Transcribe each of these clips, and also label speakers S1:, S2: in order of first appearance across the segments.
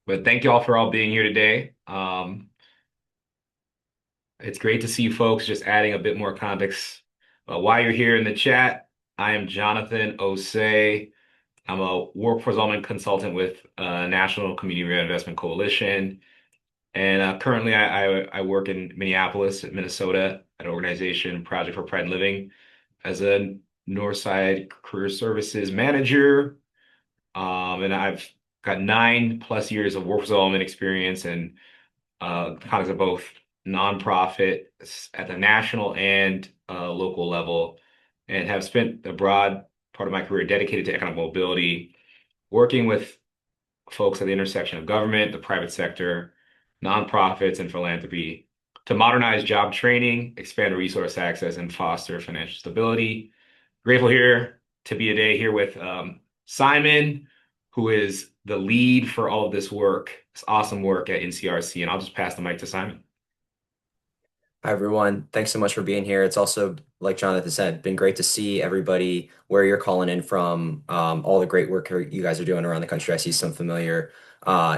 S1: But thank you all for all being here today. It's great to see you folks just adding a bit more context. While you're here in the chat, I am Jonathan Osei. I'm a workforce development consultant with National Community Reinvestment Coalition. And currently, I work in Minneapolis, Minnesota, at an organization, Project for Pride and Living, as a Northside Career Services Manager. And I've got 9+ years of workforce development experience and kinds of both nonprofit at the national and local level, and have spent a broad part of my career dedicated to economic mobility, working with folks at the intersection of government, the private sector, nonprofits, and philanthropy to modernize job training, expand resource access, and foster financial stability. Grateful here to be today here with Simon, who is the lead for all of this work, this awesome work at NCRC. And I'll just pass the mic to Simon.
S2: Hi, everyone. Thanks so much for being here. It's also, like Jonathan said, been great to see everybody where you're calling in from, all the great work you guys are doing around the country. I see some familiar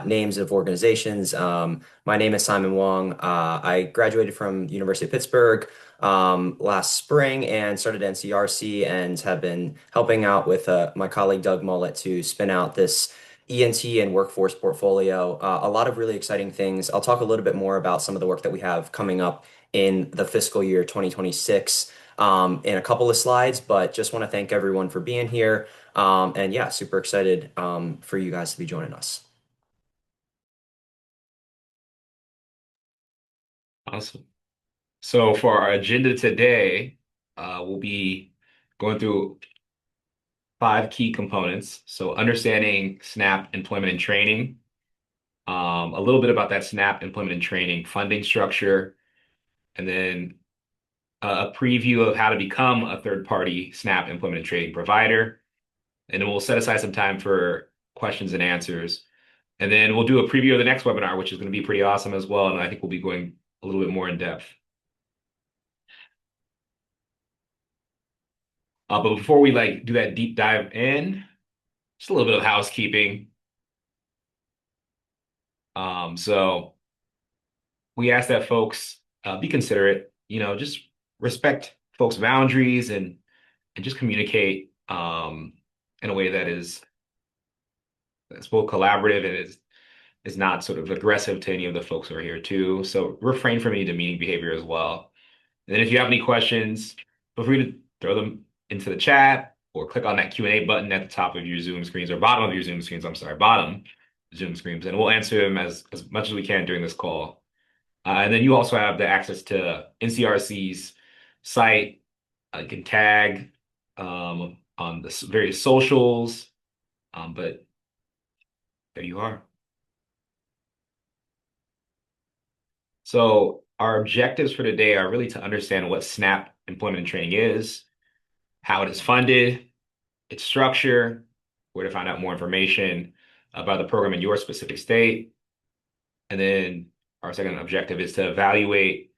S2: names of organizations. My name is Simon Wong. I graduated from University of Pittsburgh last spring and started NCRC and have been helping out with my colleague Doug Mullet to spin out this E&T and workforce portfolio. A lot of really exciting things. I'll talk a little bit more about some of the work that we have coming up in the fiscal year 2026 in a couple of slides, but just want to thank everyone for being here. And yeah, super excited for you guys to be joining us.
S1: Awesome. So for our agenda today, we'll be going through 5 key components. So understanding SNAP employment and training, a little bit about that SNAP employment and training funding structure, and then a preview of how to become a third-party SNAP employment and training provider. And then we'll set aside some time for questions and answers. And then we'll do a preview of the next webinar, which is going to be pretty awesome as well. And I think we'll be going a little bit more in depth. But before we do that deep dive in, just a little bit of housekeeping. So we ask that folks be considerate, just respect folks' boundaries and just communicate in a way that's both collaborative and is not sort of aggressive to any of the folks who are here too. So refrain from any demeaning behavior as well. And then if you have any questions, feel free to throw them into the chat or click on that Q&A button at the top of your Zoom screens or bottom of your Zoom screens. I'm sorry, bottom Zoom screens, and we'll answer them as much as we can during this call. And then you also have the access to NCRC's site. You can tag on the various socials, but there you are. So our objectives for today are really to understand what SNAP employment and training is, how it is funded, its structure, where to find out more information about the program in your specific state. And then our second objective is to evaluate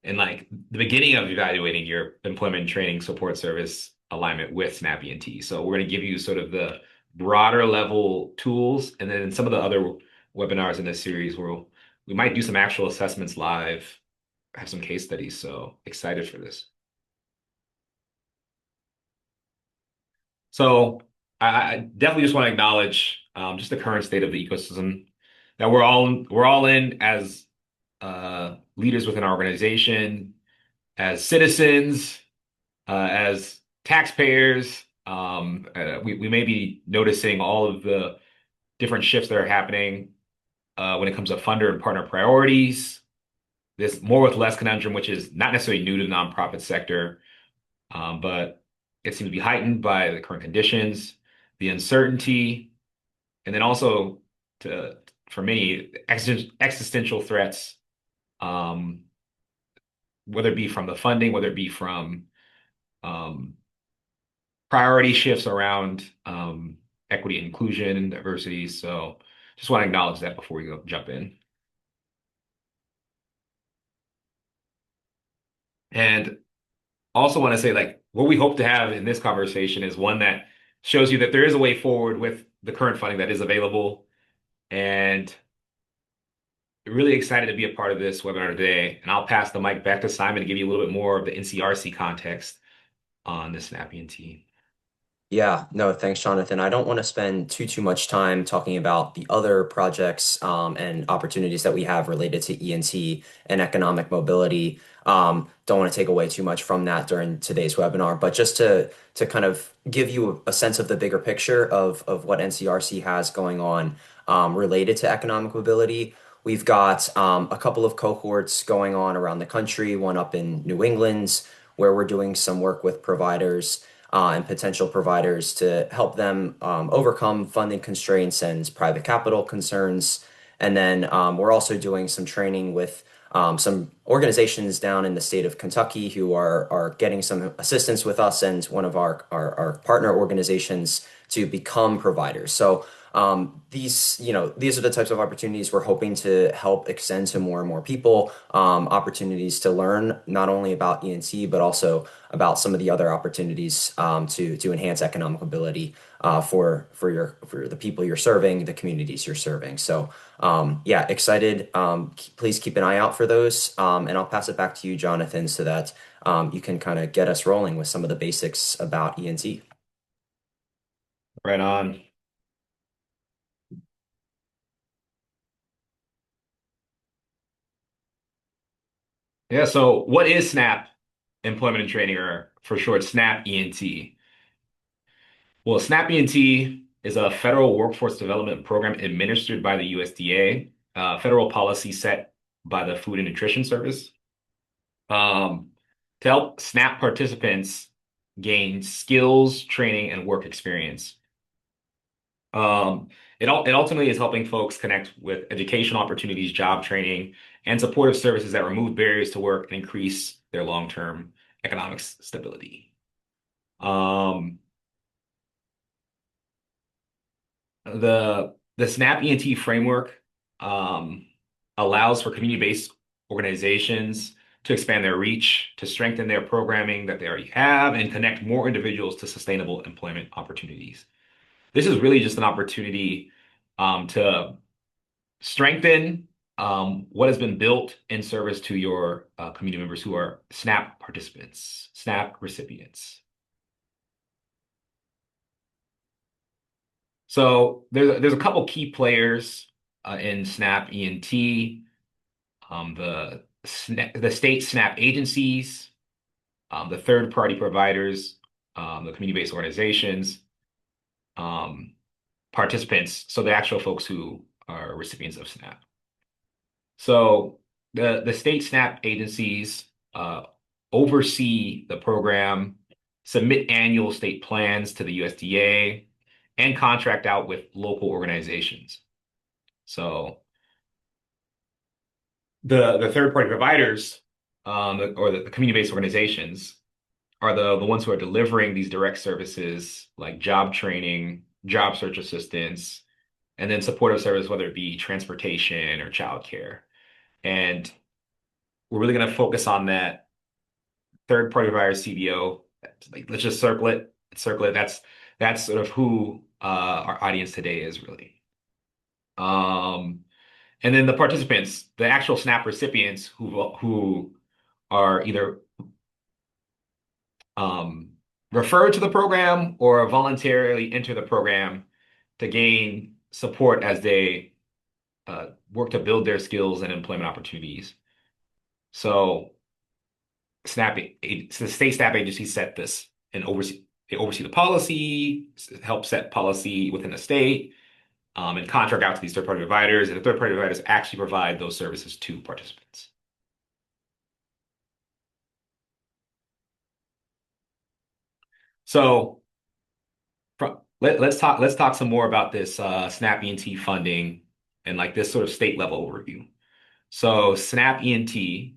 S1: and the beginning of evaluating your employment and training support service alignment with SNAP E&T. So we're going to give you sort of the broader level tools, and then some of the other webinars in this series where we might do some actual assessments live, have some case studies. So excited for this. So I definitely just want to acknowledge just the current state of the ecosystem that we're all in as leaders within our organization, as citizens, as taxpayers. We may be noticing all of the different shifts that are happening when it comes to funder and partner priorities. This more with less conundrum, which is not necessarily new to the nonprofit sector, but it seems to be heightened by the current conditions, the uncertainty, and then also for many existential threats, whether it be from the funding, whether it be from um, priority shifts around equity, inclusion, and diversity. So just want to acknowledge that before we go jump in. And also want to say what we hope to have in this conversation is one that shows you that there is a way forward with the current funding that is available, and really excited to be a part of this webinar today, and I'll pass the mic back to Simon to give you a little bit more of the NCRC context on the SNAP E&T.
S2: Yeah, no, thanks, Jonathan. I don't want to spend too much time talking about the other projects and opportunities that we have related to E&T and economic mobility. Don't want to take away too much from that during today's webinar, but just to kind of give you a sense of the bigger picture of what NCRC has going on related to economic mobility. We've got a couple of cohorts going on around the country, one up in New England, where we're doing some work with providers and potential providers to help them overcome funding constraints and private capital concerns. And then we're also doing some training with some organizations down in the state of Kentucky who are getting some assistance with us and one of our partner organizations to become providers. So these are the types of opportunities we're hoping to help extend to more and more people, opportunities to learn not only about E&T, but also about some of the other opportunities to enhance economic ability for the people you're serving, the communities you're serving. So yeah, excited. Please keep an eye out for those. And I'll pass it back to you, Jonathan, so that you can kind of get us rolling with some of the basics about E&T.
S1: Right on. Yeah, so what is SNAP Employment and Training, or for short, SNAP E&T? Well, SNAP E&T is a federal workforce development program administered by the USDA, federal policy set by the Food and Nutrition Service, to help SNAP participants gain skills, training, and work experience. It ultimately is helping folks connect with educational opportunities, job training, and supportive services that remove barriers to work and increase their long-term economic stability. Um, the SNAP E&T framework allows for community-based organizations to expand their reach, to strengthen their programming that they already have, and connect more individuals to sustainable employment opportunities. This is really just an opportunity to strengthen what has been built in service to your community members who are SNAP participants, SNAP recipients. So there's a couple key players in SNAP E&T, the state SNAP agencies, the third-party providers, the community-based organizations, um, participants, so the actual folks who are recipients of SNAP. So the state SNAP agencies oversee the program, submit annual state plans to the USDA, and contract out with local organizations. So the third-party providers or the community-based organizations are the ones who are delivering these direct services like job training, job search assistance, and then supportive service, whether it be transportation or childcare. And we're really going to focus on that third-party provider CBO. Like, let's just circle it, circle it. That's sort of who our audience today is really. And then the participants, the actual SNAP recipients who are either um, referred to the program or voluntarily enter the program to gain support as they work to build their skills and employment opportunities. So the state SNAP agencies set this and they oversee the policy, help set policy within the state, and contract out to these third-party providers, and the third-party providers actually provide those services to participants. So let's talk some more about this SNAP E&T funding and like this sort of state level overview. So SNAP E&T,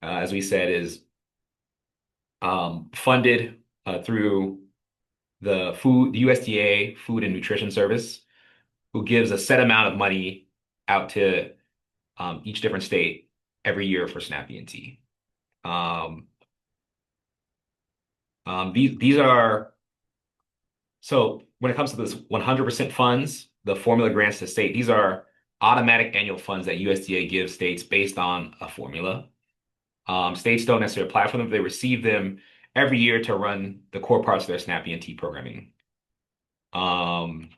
S1: as we said, is funded through the USDA Food and Nutrition Service, who gives a set amount of money out to each different state every year for SNAP E&T. These are so when it comes to this 100% funds, the formula grants to state, these are automatic annual funds that USDA gives states based on a formula. States don't necessarily apply for them, but they receive them every year to run the core parts of their SNAP E&T programming. Um,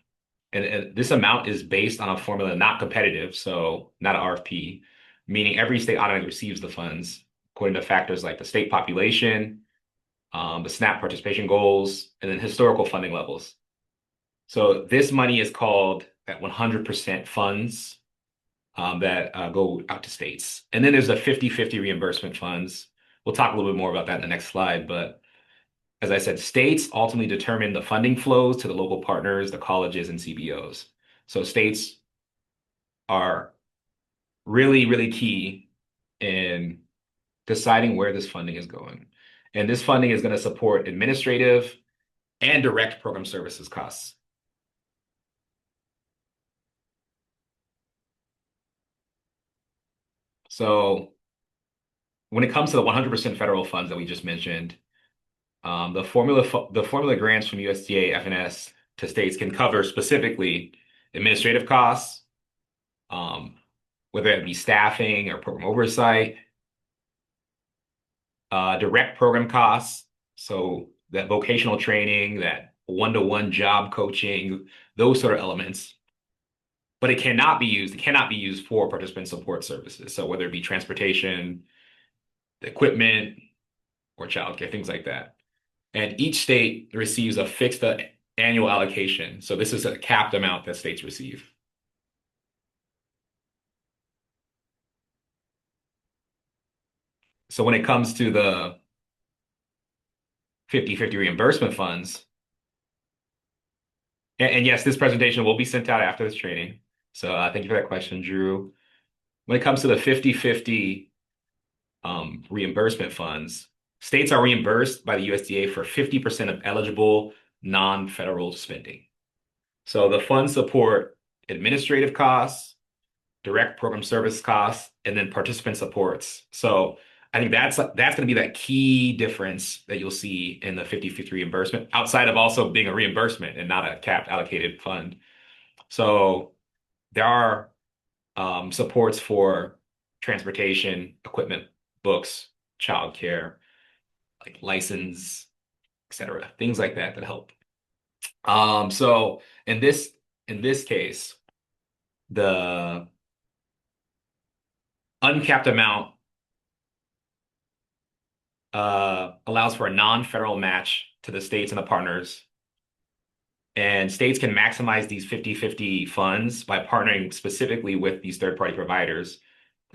S1: and this amount is based on a formula not competitive, so not an RFP, meaning every state automatically receives the funds according to factors like the state population, the SNAP participation goals, and then historical funding levels. So this money is called at 100% funds that go out to states. And then there's the 50/50 reimbursement funds. We'll talk a little bit more about that in the next slide. But as I said, states ultimately determine the funding flows to the local partners, the colleges, and CBOs. So states are really, really key in deciding where this funding is going. And this funding is going to support administrative and direct program services costs. So when it comes to the 100% federal funds that we just mentioned, the formula grants from USDA FNS to states can cover specifically administrative costs, um, whether it be staffing or program oversight, direct program costs, so that vocational training, that one-to-one job coaching, those sort of elements. But it cannot be used for participant support services. So whether it be transportation, equipment, or childcare, things like that. And each state receives a fixed annual allocation. So this is a capped amount that states receive. So when it comes to the 50/50 reimbursement funds, and yes, this presentation will be sent out after this training. So thank you for that question, Drew. When it comes to the 50/50 reimbursement funds, states are reimbursed by the USDA for 50% of eligible non-federal spending. So the funds support administrative costs, direct program service costs, and then participant supports. So I think that's going to be that key difference that you'll see in the 50/50 reimbursement, outside of also being a reimbursement and not a capped allocated fund. So there are supports for transportation, equipment, books, childcare, like license, etc., things like that that help. So in this case, the uncapped amount allows for a non-federal match to the states and the partners. And states can maximize these 50/50 funds by partnering specifically with these third-party providers,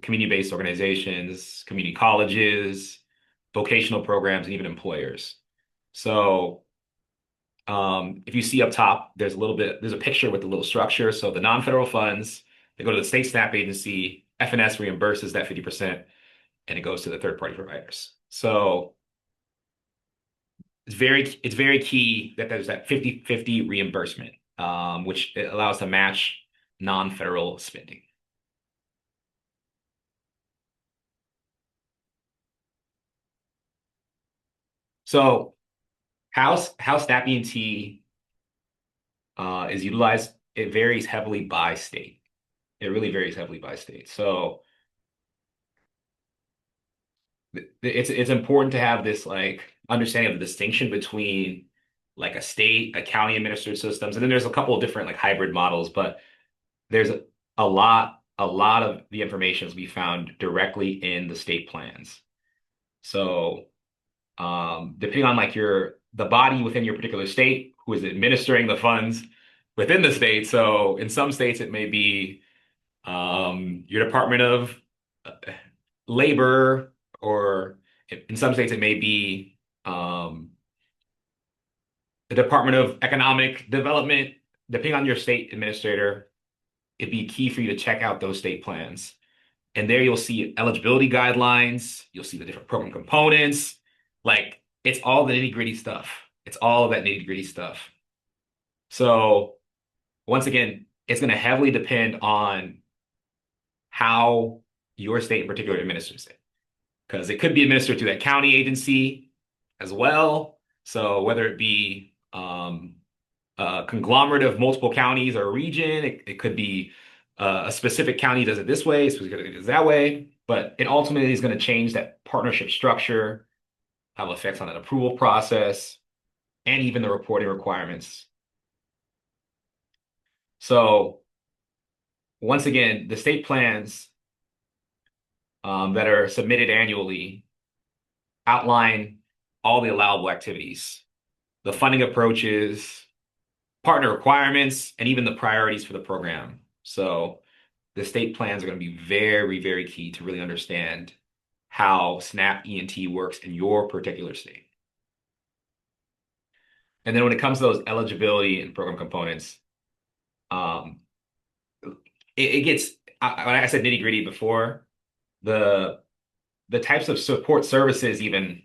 S1: community-based organizations, community colleges, vocational programs, and even employers. So if you see up top, there's a picture with a little structure. So the non-federal funds, they go to the state SNAP agency, FNS reimburses that 50%, and it goes to the third-party providers. So it's very key that there's that 50/50 reimbursement, which it allows to match non-federal spending. So how SNAP E&T is utilized, it varies heavily by state. It really varies heavily by state. So it's important to have this like understanding of the distinction between like a state, a county administered systems, and then there's a couple of different like hybrid models, but there's a lot of the information is be found directly in the state plans. So depending on like the body within your particular state who is administering the funds within the state. So in some states it may be your Department of Labor, or in some states it may be the Department of Economic Development. Depending on your state administrator, it'd be key for you to check out those state plans. And there you'll see eligibility guidelines, you'll see the different program components. Like it's all the nitty-gritty stuff. It's all of that nitty-gritty stuff. So once again, it's going to heavily depend on how your state in particular administers it. Because it could be administered to that county agency as well. So whether it be a conglomerate of multiple counties or a region, it could be A specific county does it this way, a specific county does it that way, but it ultimately is going to change that partnership structure, have effects on that approval process, and even the reporting requirements. So once again, the state plans that are submitted annually outline all the allowable activities, the funding approaches, partner requirements, and even the priorities for the program. So the state plans are going to be very, very key to really understand how SNAP E&T works in your particular state. And then when it comes to those eligibility and program components, um, it gets, when I said nitty gritty before, the the types of support services even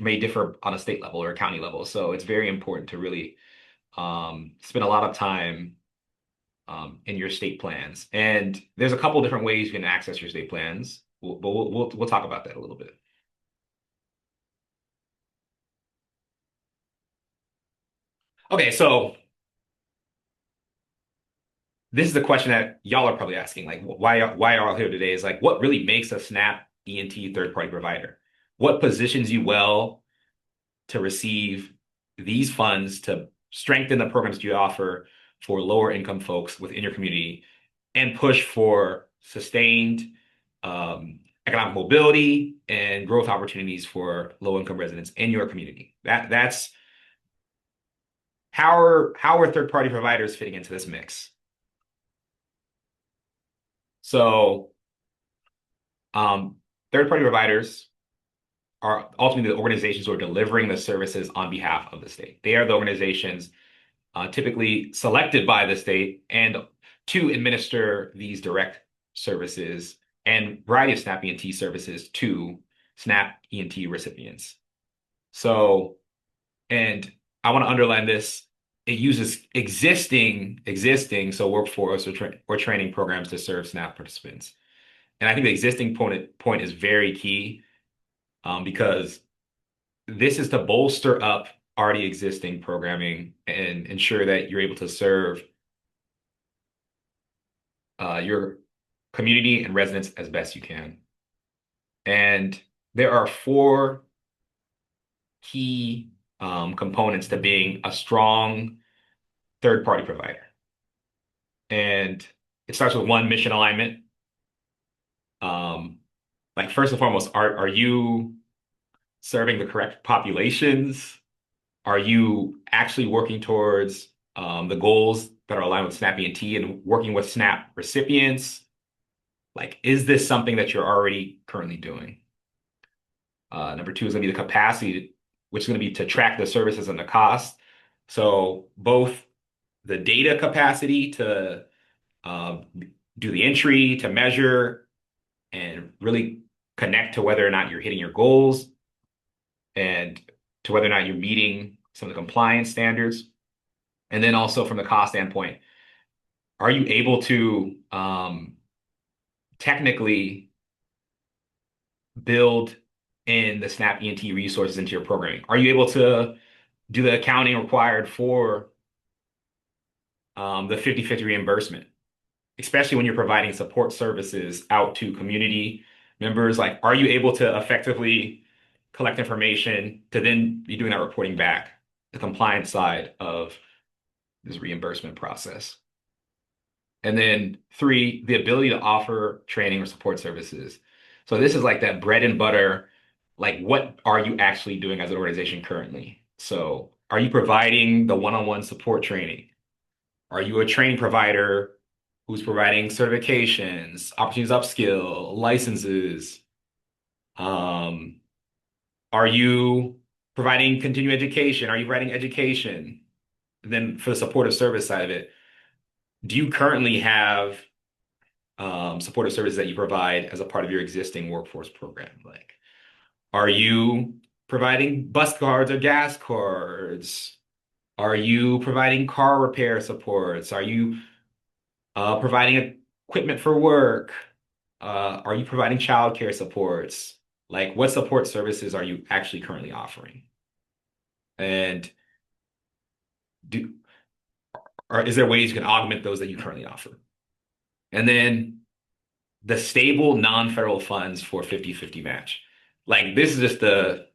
S1: may differ on a state level or a county level. So it's very important to really spend a lot of time in your state plans. And there's a couple different ways you can access your state plans. We'll talk about that a little bit. Okay, so this is the question that y'all are probably asking, like why are all here today is like what really makes a SNAP E&T third-party provider? What positions you well to receive these funds to strengthen the programs you offer for lower income folks within your community and push for sustained economic mobility and growth opportunities for low income residents in your community. That's how are third party providers fitting into this mix? So um, third party providers are ultimately the organizations who are delivering the services on behalf of the state. They are the organizations typically selected by the state and to administer these direct services and variety of SNAP E&T services to SNAP E&T recipients. So, and I want to underline this, it uses so workforce or training programs to serve SNAP participants. And I think the existing point is very key because this is to bolster up already existing programming and ensure that you're able to serve your community and residents as best you can. And there are four key components to being a strong third-party provider. And it starts with one, mission alignment. Like first and foremost, are you serving the correct populations? Are you actually working towards the goals that are aligned with SNAP E&T and working with SNAP recipients? Like, is this something that you're already currently doing? Number two is going to be the capacity, which is going to be to track the services and the cost. So both the data capacity to do the entry, to measure, and really connect to whether or not you're hitting your goals and to whether or not you're meeting some of the compliance standards. And then also from the cost standpoint, are you able to technically build in the SNAP E&T resources into your programming? Are you able to do the accounting required for the 50/50 reimbursement, especially when you're providing support services out to community members? Like, are you able to effectively collect information to then be doing that reporting back, the compliance side of this reimbursement process? And then three, the ability to offer training or support services. So this is like that bread and butter, like what are you actually doing as an organization currently? So are you providing the one-on-one support training? Are you a training provider who's providing certifications, opportunities to upskill, licenses? Um, are you providing continuing education? Are you providing education? And then for the supportive service side of it, do you currently have supportive services that you provide as a part of your existing workforce program? Like, are you providing bus cards or gas cards? Are you providing car repair supports? Are you providing equipment for work? Are you providing childcare supports? Like, what support services are you actually currently offering? And do or is there ways you can augment those that you currently offer? And then the stable non-federal funds for 50-50 match. Like this is just the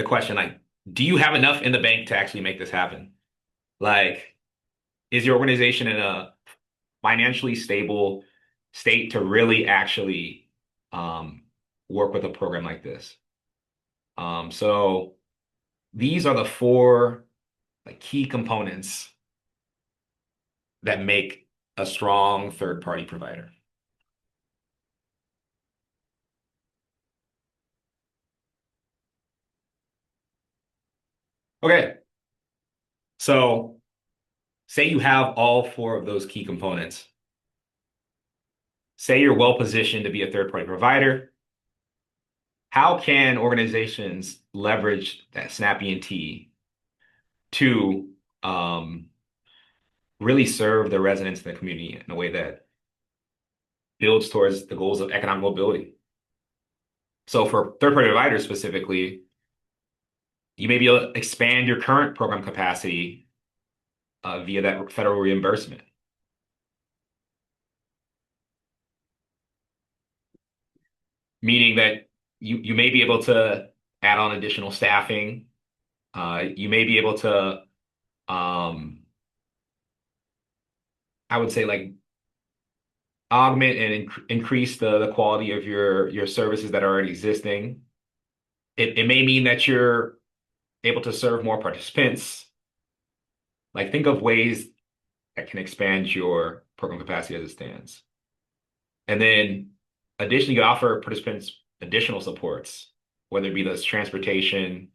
S1: question. Like, do you have enough in the bank to actually make this happen? Like, is your organization in a financially stable state to really actually um, work with a program like this? So these are the four like key components that make a strong third-party provider. Okay, so say you have all four of those key components. Say you're well positioned to be a third-party provider. How can organizations leverage that SNAP E&T to really serve the residents in the community in a way that builds towards the goals of economic mobility? So for third-party providers specifically, you may be able to expand your current program capacity via that federal reimbursement, meaning that you may be able to add on additional staffing. You may be able to, I would say, like augment and increase the quality of your services that are already existing. It may mean that you're able to serve more participants. Like think of ways that can expand your program capacity as it stands. And then additionally, you offer participants additional supports, whether it be those transportation,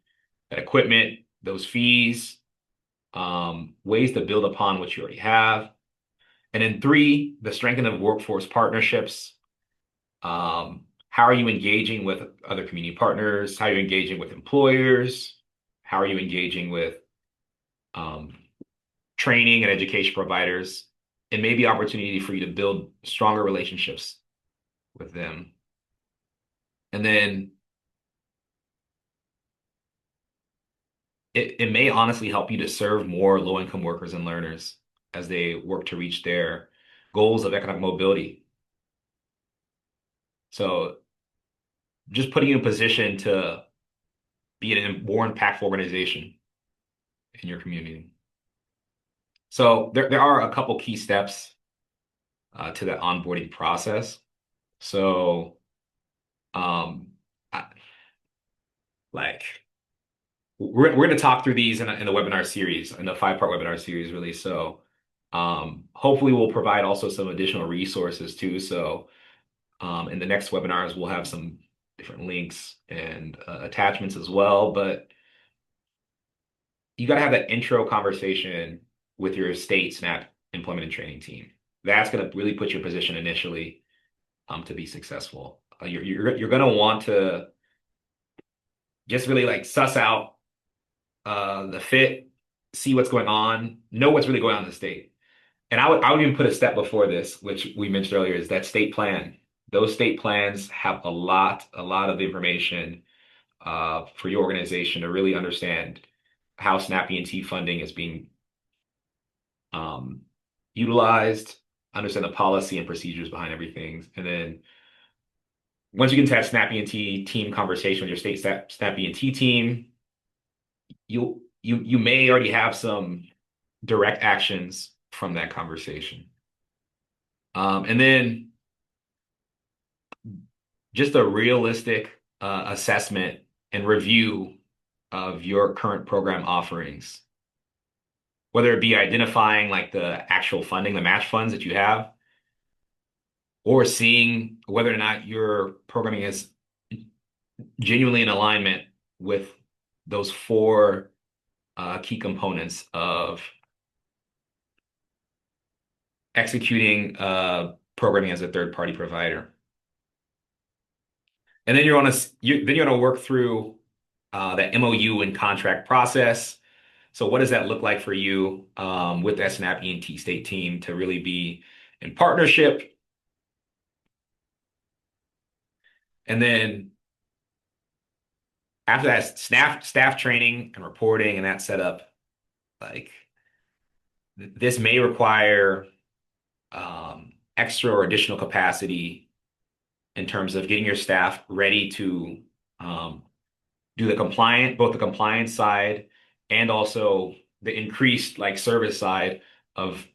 S1: that equipment, those fees, ways to build upon what you already have. And then three, the strengthening of workforce partnerships. How are you engaging with other community partners? How are you engaging with employers? How are you engaging with um, training and education providers? It may be opportunity for you to build stronger relationships with them. And then it may honestly help you to serve more low-income workers and learners as they work to reach their goals of economic mobility. So just putting you in a position to be a more impactful organization in your community. So there are a couple key steps to that onboarding process. So um, I, like we're going to talk through these in the webinar series, in the five-part webinar series, really. So hopefully we'll provide also some additional resources too. So in the next webinars, we'll have some different links and attachments as well. But you got to have that intro conversation with your state SNAP employment and training team. That's going to really put your position initially to be successful. You're going to want to just really like suss out the fit, see what's going on, know what's really going on in the state. And I would even put a step before this, which we mentioned earlier, is that state plan. Those state plans have a lot of information for your organization to really understand how SNAP E&T funding is being um, utilized, understand the policy and procedures behind everything. And then once you get into that SNAP E&T team conversation with your state SNAP E&T team, you may already have some direct actions from that conversation. And then just a realistic assessment and review of your current program offerings, whether it be identifying like the actual funding, the match funds that you have, or seeing whether or not your programming is genuinely in alignment with those four key components of executing programming as a third-party provider. And then you're going to work through that MOU and contract process. So what does that look like for you with that SNAP E&T state team to really be in partnership? And then after that staff training and reporting and that setup, like this may require extra or additional capacity in terms of getting your staff ready to do both the compliance side and also the increased like service side of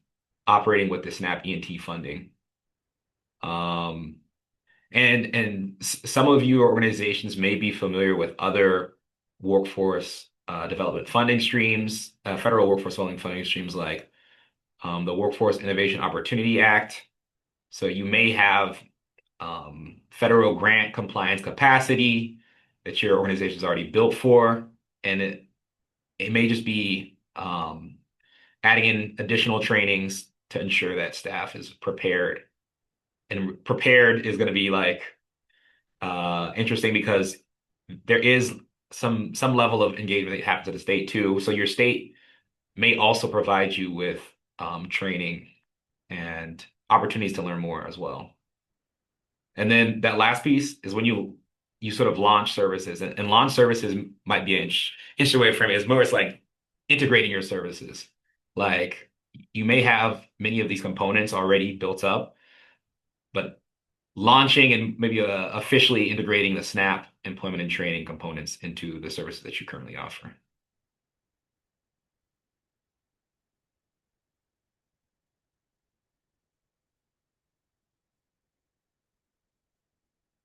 S1: operating with the SNAP E&T funding. Um, and some of your organizations may be familiar with other workforce development funding streams, federal workforce development funding streams like the Workforce Innovation Opportunity Act. So you may have federal grant compliance capacity that your organization is already built for, and it may just be adding in additional trainings to ensure that staff is prepared. And prepared is going to be like interesting because there is some level of engagement that happens at the state too. So your state may also provide you with training and opportunities to learn more as well. And then that last piece is when you sort of launch services, and launch services might be an interesting way of framing it. It's more it's like integrating your services. Like you may have many of these components already built up, but launching and maybe officially integrating the SNAP employment and training components into the services that you currently offer.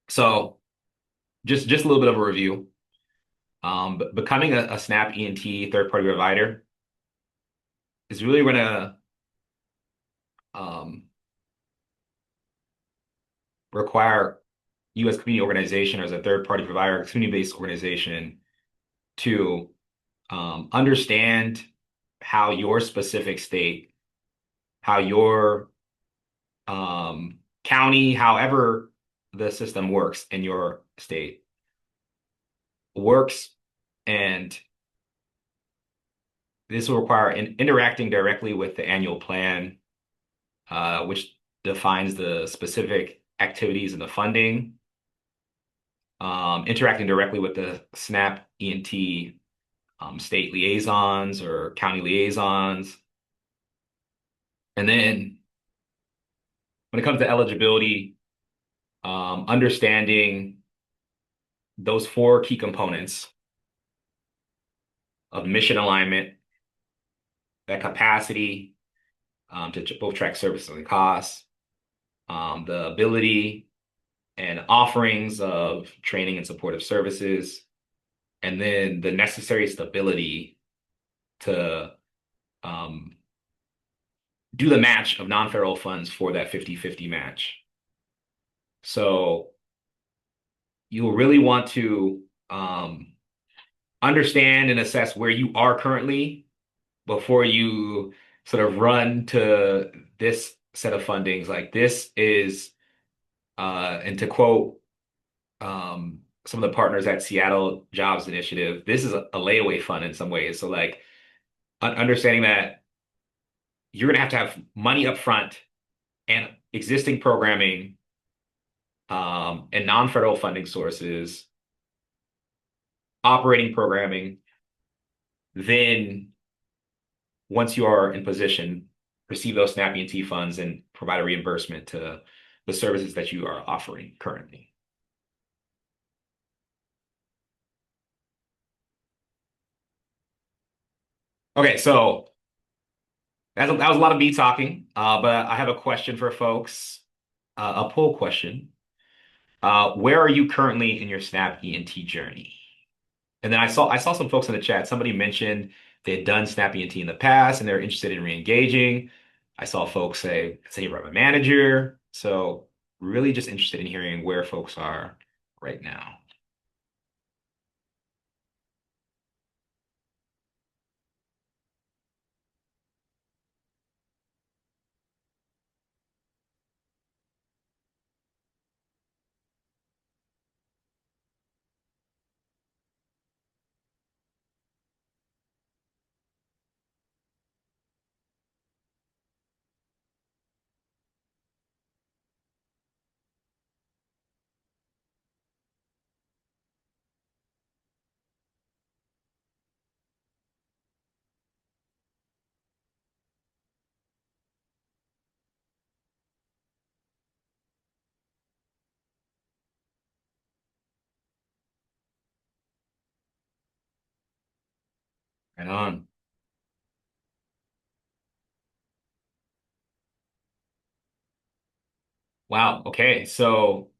S1: So just a little bit of a review. But becoming a SNAP E&T third-party provider is really going to um, require you as a community organization or as a third-party provider, community-based organization to understand how your specific state, how your county, however the system works in your state works, and this will require interacting directly with the annual plan, which defines the specific activities and the funding, interacting directly with the SNAP E&T state liaisons or county liaisons. And then when it comes to eligibility, understanding those four key components of mission alignment, that capacity to both track services and costs, the ability and offerings of training and supportive services, and then the necessary stability to do the match of non-federal funds for that 50-50 match. So you'll really want to understand and assess where you are currently before you sort of run to this set of fundings. Like this is, and to quote some of the partners at Seattle Jobs Initiative, this is a layaway fund in some ways. So like understanding that you're going to have money up front and existing programming and non-federal funding sources, operating programming, then once you are in position, receive those SNAP E&T funds and provide a reimbursement to the services that you are offering currently. Okay, so that was a lot of me talking, but I have a question for folks, a poll question. Where are you currently in your SNAP E&T journey? And then I saw some folks in the chat. Somebody mentioned they had done SNAP E&T in the past and they're interested in re-engaging. I saw folks say you're a manager. So really just interested in hearing where folks are right now. Right on. Wow. Okay. So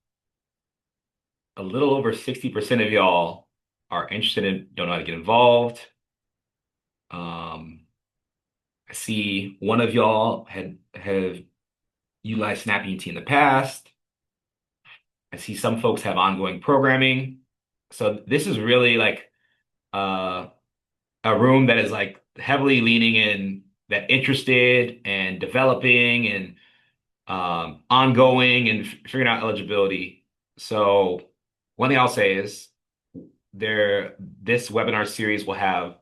S1: a little over 60% of y'all are interested in, don't know how to get involved. Um, I see one of y'all have utilized SNAP E&T in the past. I see some folks have ongoing programming. So this is really like uh, a room that is like heavily leaning in that interested and developing and ongoing and figuring out eligibility. So one thing I'll say is this webinar series will have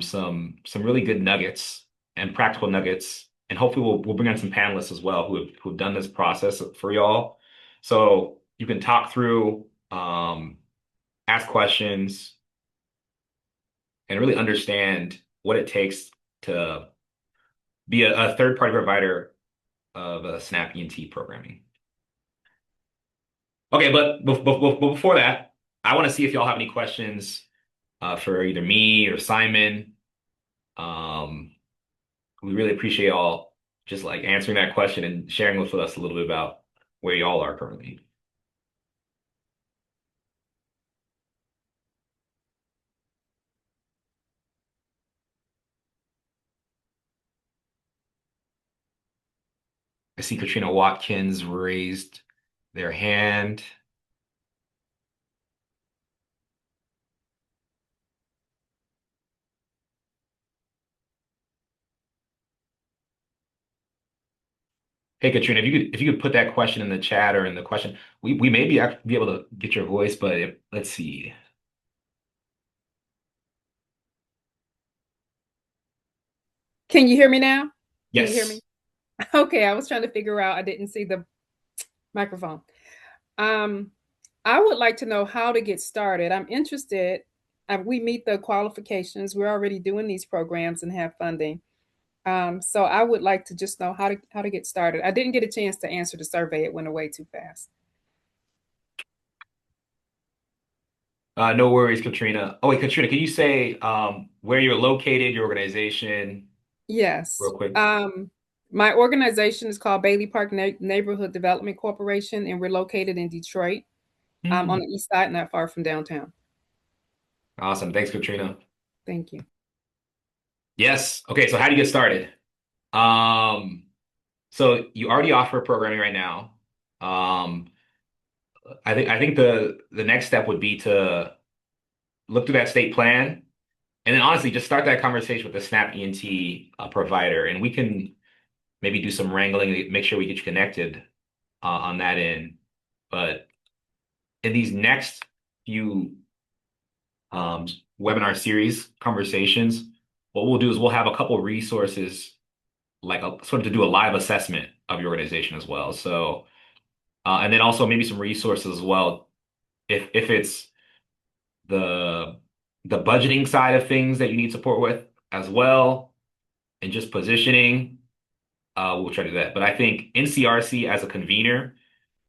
S1: some really good nuggets and practical nuggets, and hopefully we'll bring on some panelists as well who've done this process for y'all, so you can talk through, ask questions, and really understand what it takes to be a third-party provider of SNAP E&T programming. Okay, but before that, I want to see if y'all have any questions for either me or Simon. Um, we really appreciate y'all just like answering that question and sharing with us a little bit about where y'all are currently. I see Katrina Watkins raised their hand. Hey Katrina, if you could put that question in the chat or in the question, we may be able to get your voice, but let's see.
S3: Can you hear me now? Can you hear
S1: Yes.
S3: me? Okay, I was trying to figure out, I didn't see the microphone. Um, I would like to know how to get started. I'm interested. We meet the qualifications. We're already doing these programs and have funding. So I would like to just know how to get started. I didn't get a chance to answer the survey. It went away too fast.
S1: No worries, Katrina. Oh wait, Katrina, can you say where you're located, your organization,
S3: Yes.
S1: real quick?
S3: My organization is called Bailey Park Neighborhood Development Corporation, and we're located in Detroit, on
S1: Hmm.
S3: the east side, not far from downtown.
S1: Awesome. Thanks, Katrina.
S3: Thank you.
S1: Yes. Okay, so how do you get started? Um, so you already offer programming right now. Um, I think the next step would be to look through that state plan and then honestly just start that conversation with the SNAP E&T provider, and we can maybe do some wrangling to make sure we get you connected on that end. But in these next few um, webinar series conversations, what we'll do is we'll have a couple resources like sort of to do a live assessment of your organization as well. So and then also maybe some resources as well if it's the the budgeting side of things that you need support with as well, and just positioning. We'll try to do that. But I think NCRC as a convener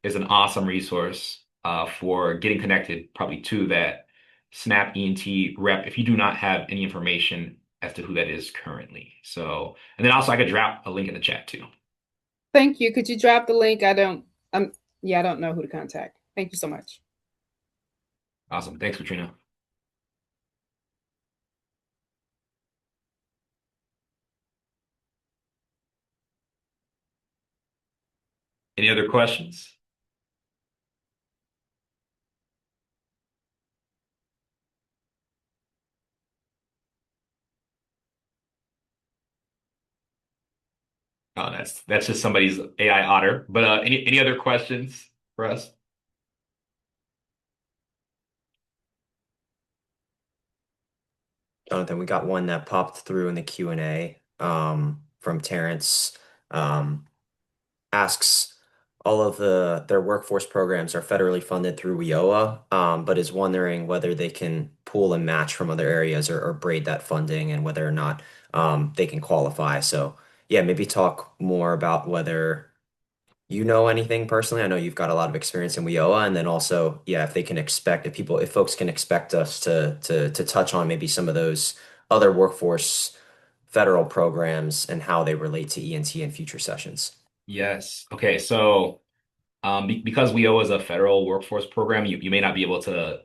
S1: is an awesome resource for getting connected probably to that SNAP E&T rep if you do not have any information as to who that is currently. So, and then also I could drop a link in the chat too.
S3: Thank you. Could you drop the link? Yeah, I don't know who to contact. Thank you so much.
S1: Awesome. Thanks, Katrina. Any other questions? Oh, that's just somebody's AI otter. But any other questions for us?
S2: Jonathan, we got one that popped through in the Q&A from Terrence. Um, Asks all of their workforce programs are federally funded through WIOA, but is wondering whether they can pool and match from other areas or braid that funding and whether or not they can qualify. So yeah, maybe talk more about whether you know anything personally. I know you've got a lot of experience in WIOA, and then also, yeah, if they can expect if folks can expect us to touch on maybe some of those other workforce federal programs and how they relate to E&T in future sessions.
S1: Yes. Okay. So because WEO is a federal workforce program, you may not be able to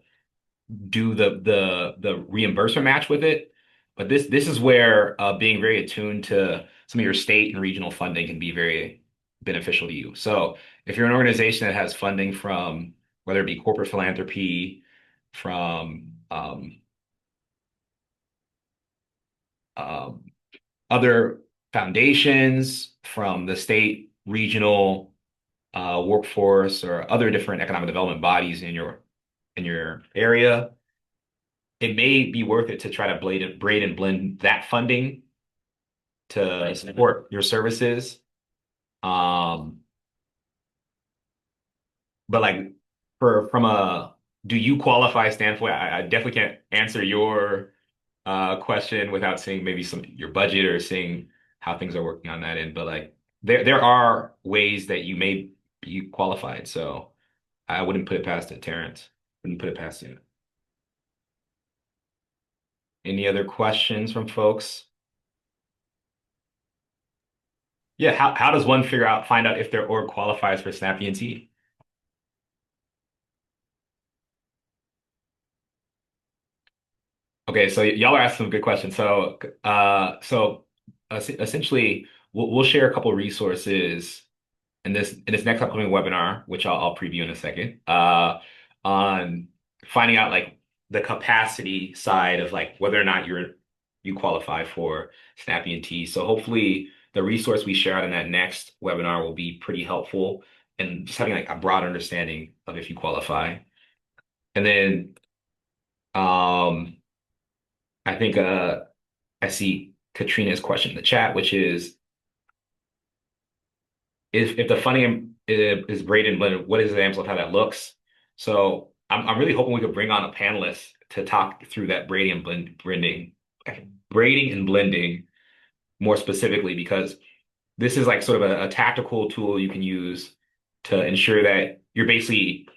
S1: do the reimbursement match with it. But this is where being very attuned to some of your state and regional funding can be very beneficial to you. So if you're an organization that has funding from whether it be corporate philanthropy, from um, other foundations, from the state, regional workforce, or other different economic development bodies in your area, it may be worth it to try to braid and blend that funding to support your services. Um, but like from a do you qualify standpoint, I definitely can't answer your question without seeing maybe some your budget or seeing how things are working on that end. But like there are ways that you may be qualified. So I wouldn't put it past it, Terrence. Wouldn't put it past you. Any other questions from folks? Yeah, how does one find out if their org qualifies for SNAP E&T? Okay, so y'all are asking some good questions. Essentially, we'll share a couple resources in this next upcoming webinar, which I'll preview in a second, on finding out like the capacity side of like whether or not you qualify for SNAP E&T. So hopefully the resource we share out in that next webinar will be pretty helpful and just having like a broad understanding of if you qualify. And then um I think I see Katrina's question in the chat, which is if the funding is braided and blended, what is the example of how that looks? So I'm really hoping we could bring on a panelist to talk through that braiding and blending more specifically, because this is like sort of a tactical tool you can use to ensure that you're basically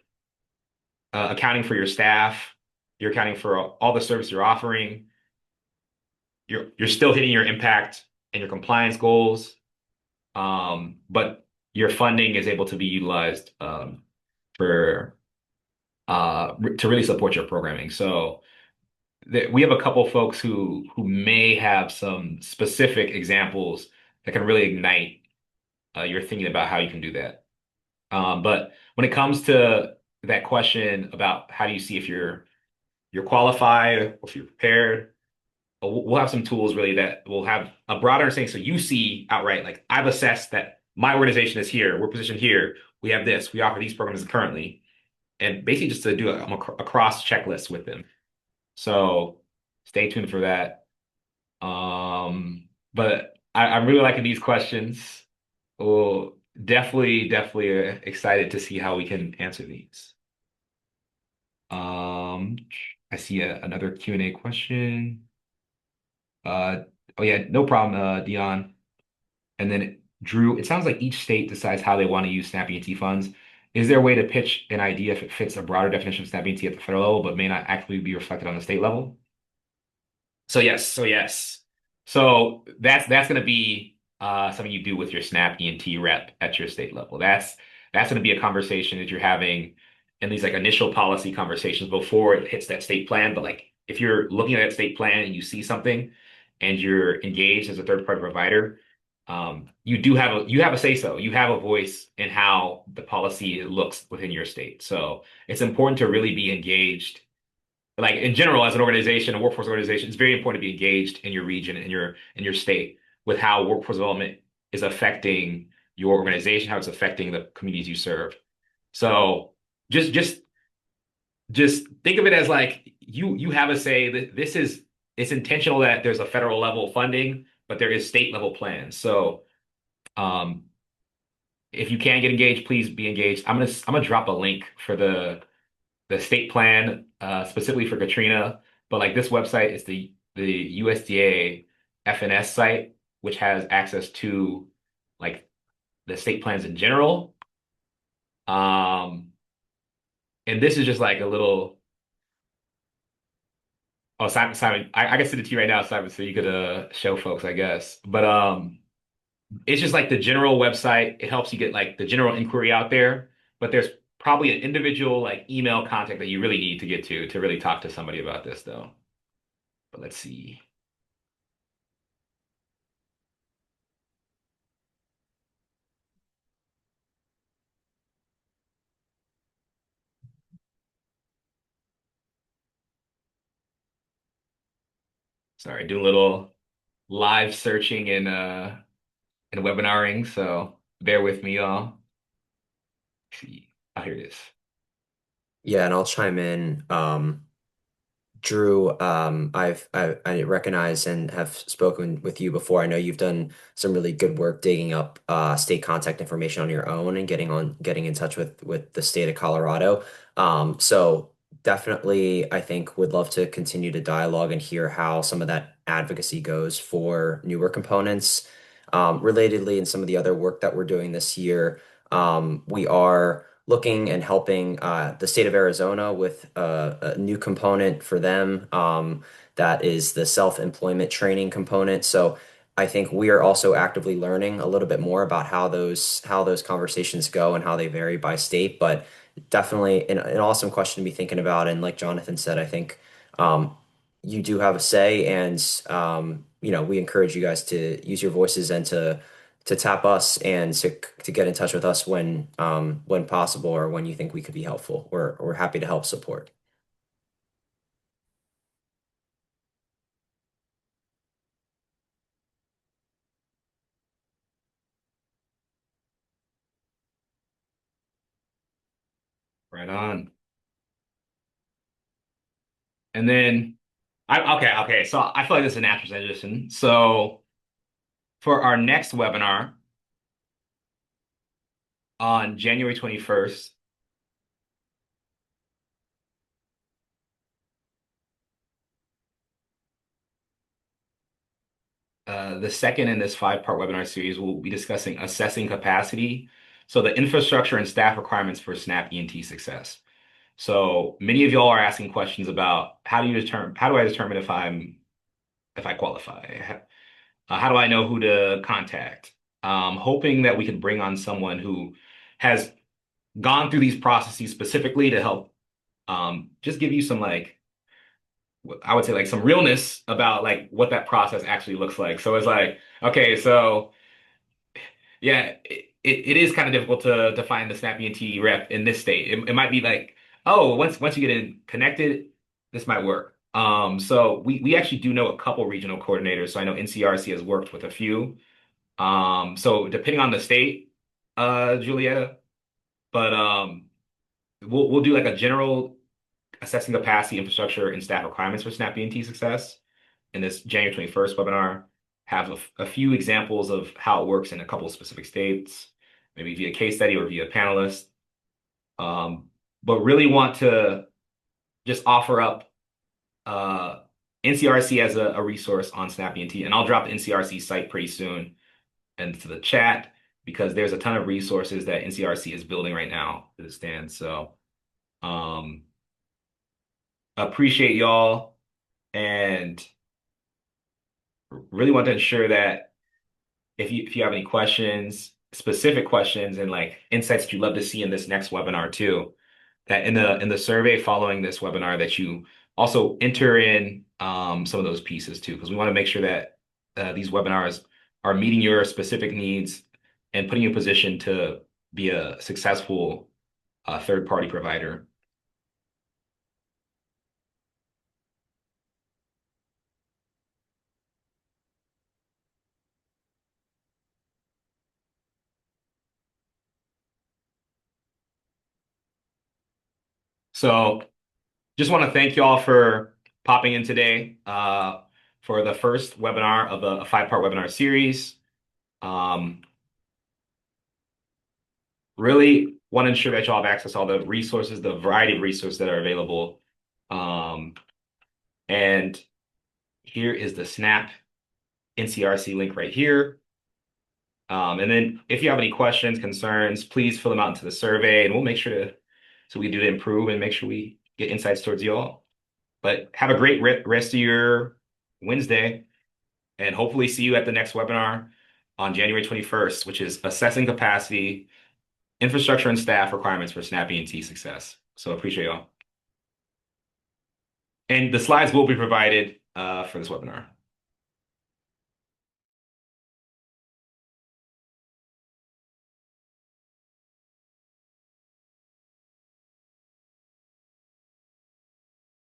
S1: accounting for your staff, you're accounting for all the service you're offering, you're still hitting your impact and your compliance goals, but your funding is able to be utilized for to really support your programming. So we have a couple folks who may have some specific examples that can really ignite your thinking about how you can do that. But when it comes to that question about how do you see if you're qualified or if you're prepared, we'll have some tools really that will have a broader understanding. So you see outright, like I've assessed that my organization is here, we're positioned here, we have this, we offer these programs currently, and basically just to do a cross checklist with them. So stay tuned for that. But I'm really liking these questions. Well, definitely excited to see how we can answer these. I see another Q&A question. Oh yeah, no problem, Dion. And then Drew, it sounds like each state decides how they want to use SNAP E&T funds. Is there a way to pitch an idea if it fits a broader definition of SNAP E&T at the federal level, but may not actually be reflected on the state level? So yes. So that's going to be something you do with your SNAP E&T rep at your state level. That's going to be a conversation that you're having in these like initial policy conversations before it hits that state plan. But like if you're looking at that state plan and you see something and you're engaged as a third party provider, you have a say so. You have a voice in how the policy looks within your state. So it's important to really be engaged like in general, as an organization, a workforce organization, it's very important to be engaged in your region and your state with how workforce development is affecting your organization, how it's affecting the communities you serve. So just just just think of it as like you have a say that this is it's intentional that there's a federal level funding, but there is state level plans. So um if you can get engaged, please be engaged. I'm gonna drop a link for the state plan specifically for Katrina, but like this website is the USDA FNS site, which has access to like the state plans in general. Um, and this is just like a little Oh, Simon, I can send it to you right now, Simon, so you could show folks, I guess. But it's just like the general website. It helps you get like the general inquiry out there, but there's probably an individual like email contact that you really need to get to really talk to somebody about this though. But let's see. Sorry, do a little live searching and webinaring, so bear with me, y'all. See. Oh, here it is.
S2: Yeah, and I'll chime in. Drew, I recognize and have spoken with you before. I know you've done some really good work digging up state contact information on your own and getting in touch with the state of Colorado. So definitely, I think would love to continue to dialogue and hear how some of that advocacy goes for newer components. Relatedly, in some of the other work that we're doing this year, we are looking and helping the state of Arizona with a new component for them that is the self-employment training component. So I think we are also actively learning a little bit more about how those conversations go and how they vary by state. But definitely an awesome question to be thinking about. And like Jonathan said, I think you do have a say, and we encourage you guys to use your voices and to tap us and to get in touch with us when possible or when you think we could be helpful. We're happy to help support.
S1: Right on. And then okay. So I feel like this is a natural transition. So for our next webinar on January 21st, the second in this five-part webinar series, we'll be discussing assessing capacity. So the infrastructure and staff requirements for SNAP E&T success. So many of y'all are asking questions about how do I determine if I qualify? How do I know who to contact? Hoping that we can bring on someone who has gone through these processes specifically to help just give you some like I would say like some realness about like what that process actually looks like. So it's like, okay, so yeah, it is kind of difficult to find the Snap E&T rep in this state. It might be like, oh, once you get in connected, this might work. So we actually do know a couple regional coordinators. So I know NCRC has worked with a few. So depending on the state, Julietta, but we'll do like a general assessing capacity, infrastructure, and staff requirements for Snap E&T success in this January 21st webinar. Have a few examples of how it works in a couple of specific states, maybe via case study or via panelist. But really want to just offer up NCRC as a resource on Snap E&T, and I'll drop the NCRC site pretty soon into the chat because there's a ton of resources that NCRC is building right now as it stands. So appreciate y'all and really want to ensure that if you have any questions, specific questions and like insights that you'd love to see in this next webinar too, that in the survey following this webinar that you also enter in some of those pieces too, because we want to make sure that these webinars are meeting your specific needs and putting you in a position to be a successful third-party provider. So just want to thank you all for popping in today for the first webinar of a five-part webinar series. Really want to ensure that y'all have access to all the resources, the variety of resources that are available. And here is the SNAP NCRC link right here. And then if you have any questions, concerns, please fill them out into the survey and we'll make sure so we do to improve and make sure we get insights towards you all. But have a great rest of your Wednesday, and hopefully see you at the next webinar on January 21st, which is assessing capacity, infrastructure and staff requirements for SNAP E&T success. So appreciate y'all. And the slides will be provided for this webinar.